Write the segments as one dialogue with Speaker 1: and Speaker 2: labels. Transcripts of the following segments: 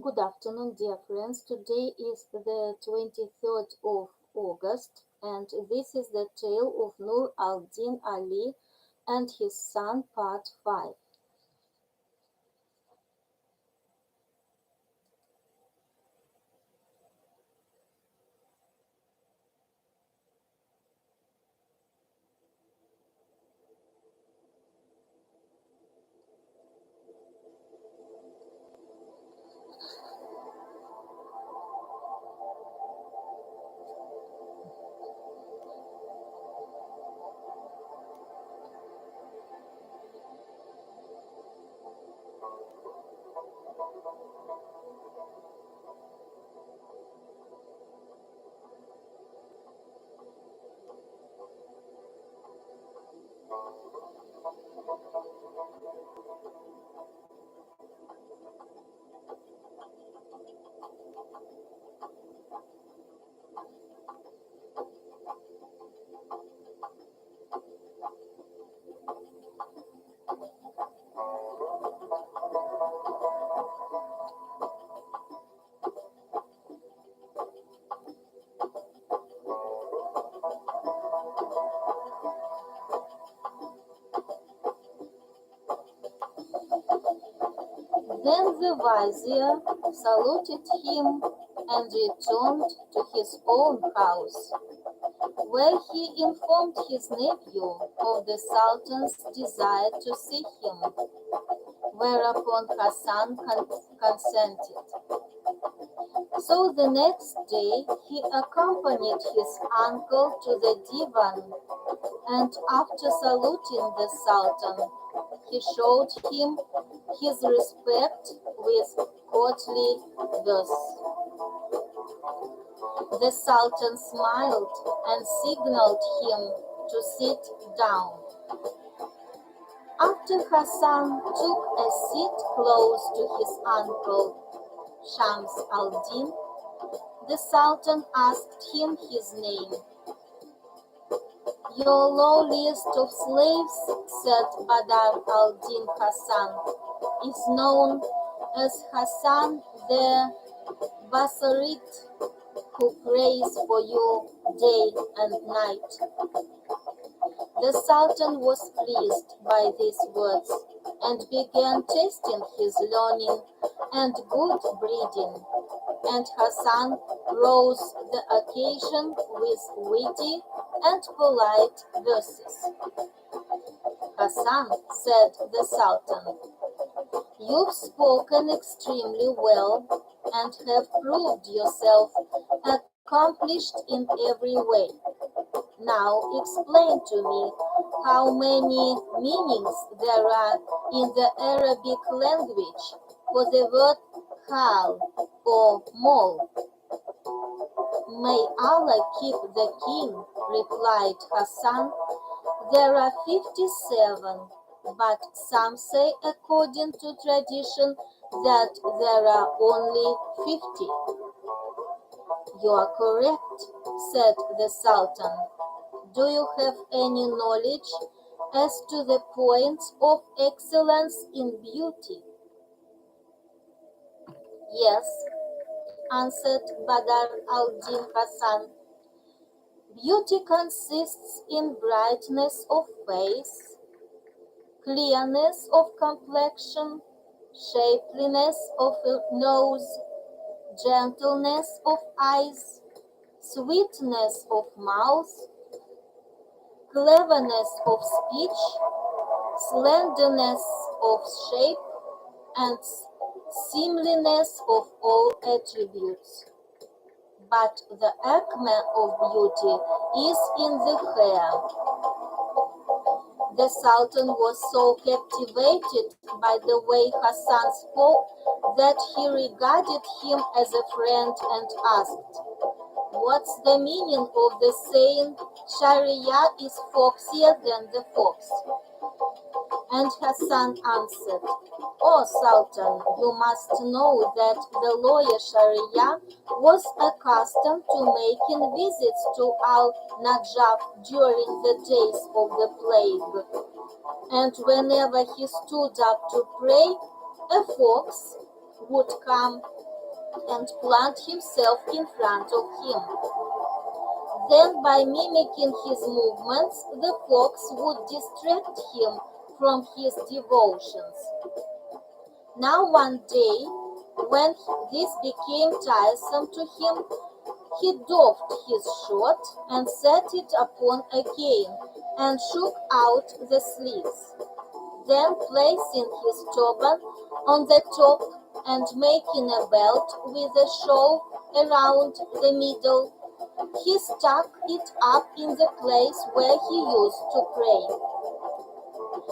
Speaker 1: Good afternoon, dear friends. Today is the 23rd of August, and this is the tale of Nur al-Din Ali and his son, part 5. Then the vizier saluted him and returned to his own house, where he informed his nephew of the Sultan's desire to see him, whereupon Hassan consented. So the next day he accompanied his uncle to the divan, and after saluting the Sultan, he showed him his respect with courtly verse. The Sultan smiled and signaled him to sit down. After Hassan took a seat close to his uncle Shams al-Din, the Sultan asked him his name. "Your low list of slaves," said Badr al-Din Hassan, "is known as Hassan the Basrit, who prays for you day and night." The Sultan was pleased by these words and began testing his learning and good breeding, and Hassan rose the occasion with witty and polite verses. "Hassan," said the Sultan, "you've spoken extremely well and have proved yourself accomplished in every way. Now explain to me how many meanings there are in the Arabic language for the word hal or mole." "May Allah keep the king," replied Hassan, "there are 57, but some say according to tradition that there are only 50. "You are correct," said the Sultan. "Do you have any knowledge as to the points of excellence in beauty?" "Yes," answered Badr al-Din Hassan. "Beauty consists in brightness of face, clearness of complexion, shapeliness of nose, gentleness of eyes, sweetness of mouth, cleverness of speech, slenderness of shape, and seemliness of all attributes. But the acme of beauty is in the hair." The Sultan was so captivated by the way Hassan spoke that he regarded him as a friend and asked, "What's the meaning of the saying, 'Sharia is foxier than the fox'?" And Hassan answered, "O Sultan, you must know that the lawyer Sharia was accustomed to making visits to Al-Najaf during the days of the plague, and whenever he stood up to pray, a fox would come and plant himself in front of him. Then, by mimicking his movements, the fox would distract him from his devotions. Now one day, when this became tiresome to him, he doffed his shirt and set it upon again and shook out the sleeves. Then, placing his turban on the top and making a belt with a shawl around the middle, he stuck it up in the place where he used to pray.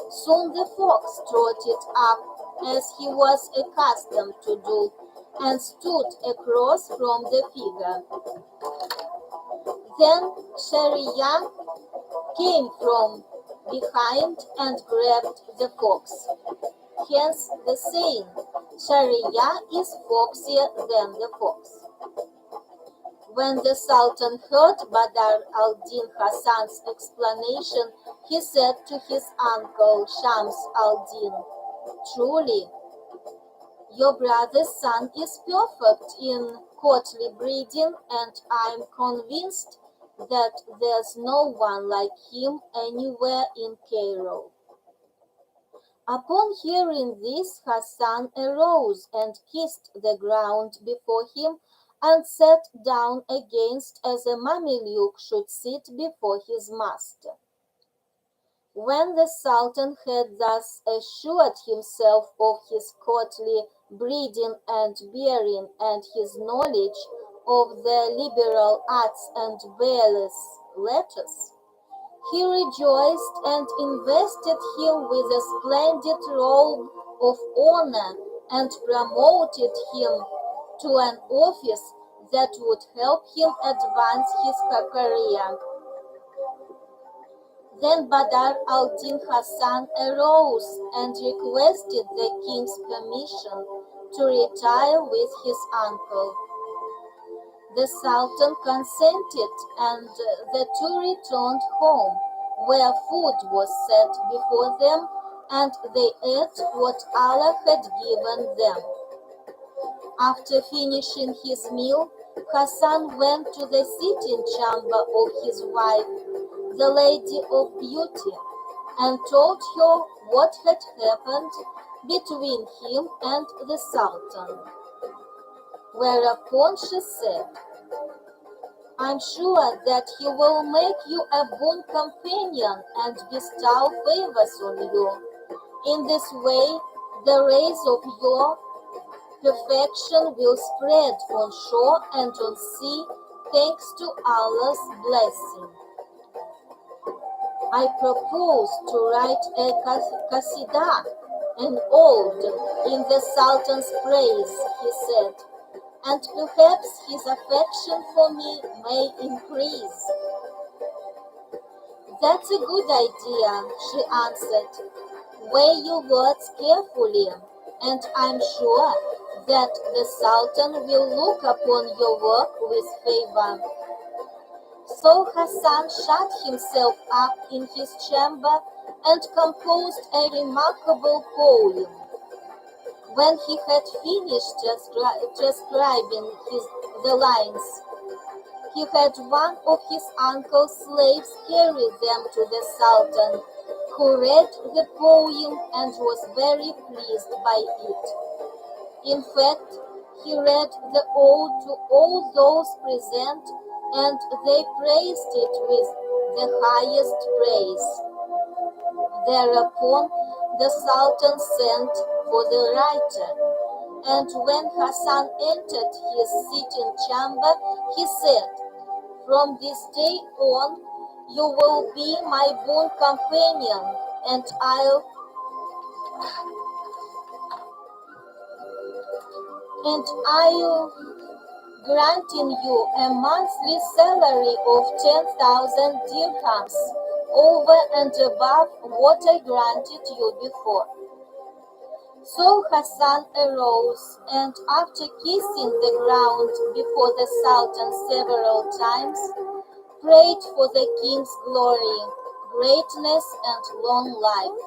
Speaker 1: Soon the fox trotted up, as he was accustomed to do, and stood across from the figure. Then Shahryar came from behind and grabbed the fox. Hence the saying, Shahryar is foxier than the fox. When the Sultan heard Badr al-Din Hasan's explanation, he said to his uncle Shams al-Din, "Truly, your brother's son is perfect in courtly breeding, and I'm convinced that there's no one like him anywhere in Cairo." Upon hearing this, Hassan arose and kissed the ground before him and sat down against as a Mameluke should sit before his master. When the Sultan had thus assured himself of his courtly breeding and bearing and his knowledge of the liberal arts and various letters, he rejoiced and invested him with a splendid robe of honor and promoted him to an office that would help him advance his career. Then Badr al-Din Hasan arose and requested the king's permission to retire with his uncle. The Sultan consented, and the two returned home, where food was set before them, and they ate what Allah had given them. After finishing his meal, Hassan went to the sitting chamber of his wife, the Lady of Beauty, and told her what had happened between him and the Sultan. Whereupon she said, "I'm sure that he will make you a boon companion and bestow favors on you. In this way, the rays of your perfection will spread on shore and on sea, thanks to Allah's blessing. I propose to write a qasida, an ode, in the Sultan's praise," he said, "and perhaps his affection for me may increase." "That's a good idea," she answered. "Weigh your words carefully, and I'm sure that the Sultan will look upon your work with favor." So Hassan shut himself up in his chamber and composed a remarkable poem. When he had finished transcribing the lines, he had one of his uncle's slaves carry them to the Sultan, who read the poem and was very pleased by it. In fact, he read the ode to all those present, and they praised it with the highest praise. Thereupon the Sultan sent for the writer, and when Hassan entered his sitting chamber, he said, "From this day on, you will be my boon companion, and I'll granting you a monthly salary of 10,000 dirhams over and above what I granted you before." So Hassan arose, and after kissing the ground before the Sultan several times, prayed for the king's glory, greatness, and long life.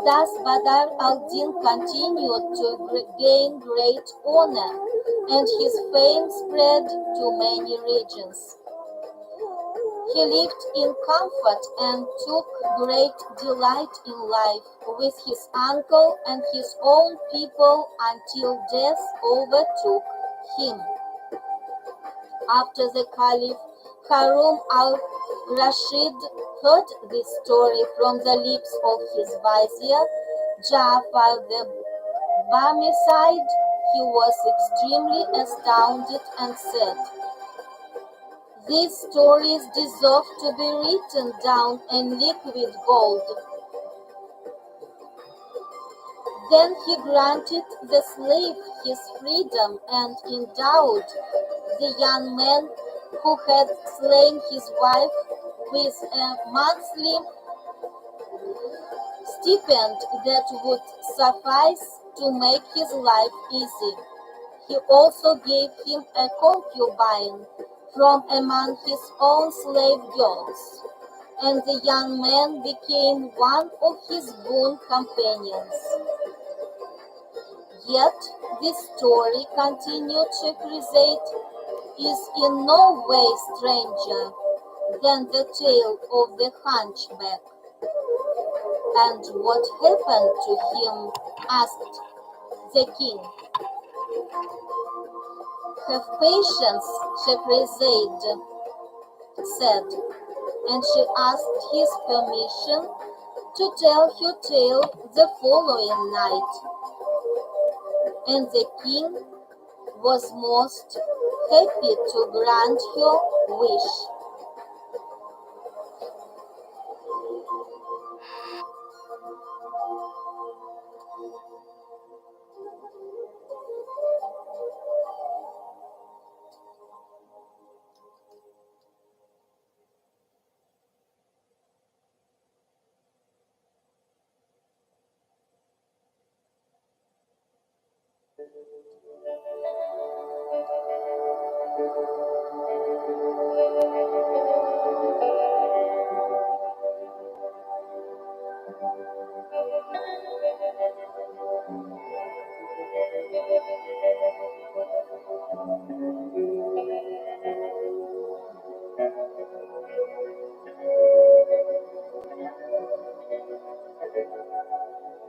Speaker 1: Thus Badr al-Din continued to gain great honor and his fame spread to many regions. He lived in comfort and took great delight in life with his uncle and his own people until death overtook him. After the Caliph Harun al-Rashid heard this story from the lips of his vizier Ja'far the Barmecide, he was extremely astounded and said, "These stories deserve to be written down in liquid gold." Then he granted the slave his freedom and endowed the young man who had slain his wife with a monthly stipend that would suffice to make his life easy. He also gave him a concubine from among his own slave girls, and the young man became one of his boon companions. Yet this story, continued Scheherazade, is in no way stranger than the tale of the hunchback. "And what happened to him?" asked the king. "Have patience," Scheherazade said, and she asked his permission to tell her tale the following night. And the king was most happy to grant her wish.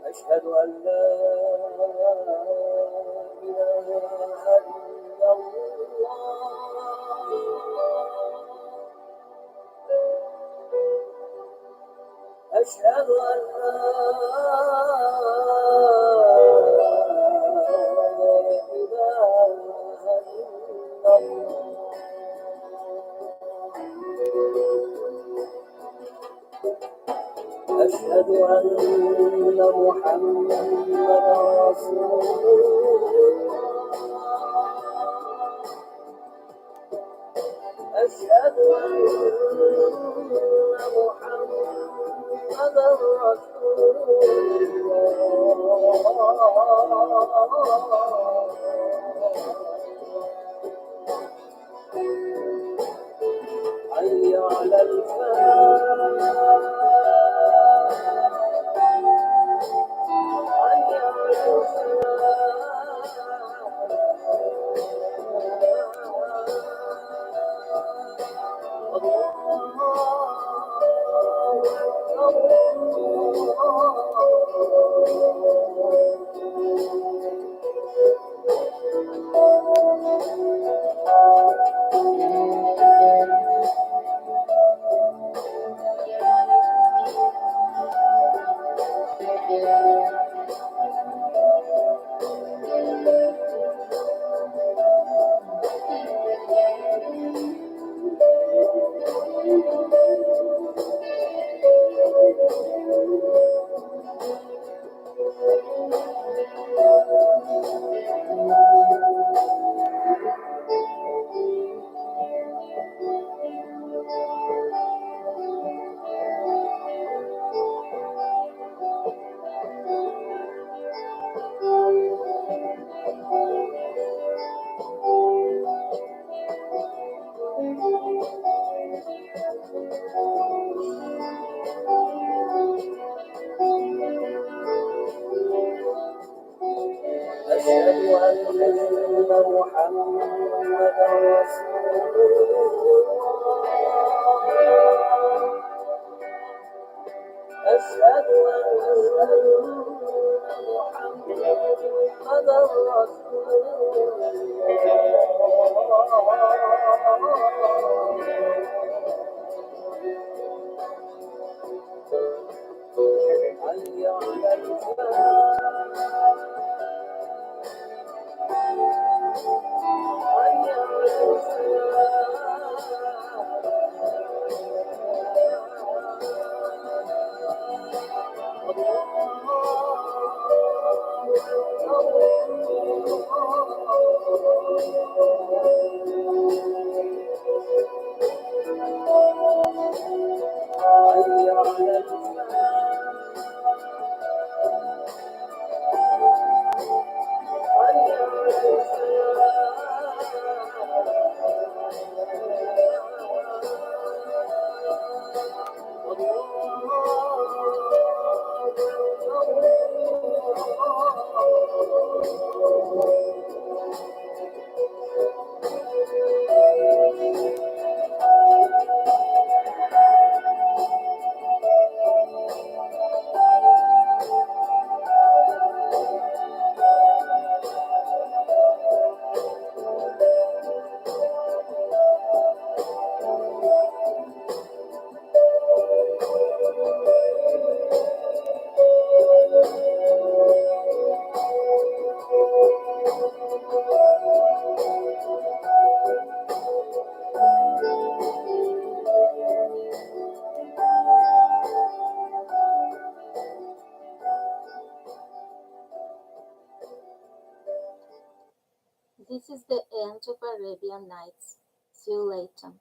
Speaker 2: أشهد أن لا إله إلا الله أشهد أن لا إله إلا الله أشهد أن محمدا رسول الله أشهد أن محمدا رسول الله حي على الفلاح حي على أشهد أن محمدا رسول الله أشهد أن محمدا رسول الله حي على الفلاح حي على
Speaker 1: This is the end of Arabian Nights. See you later.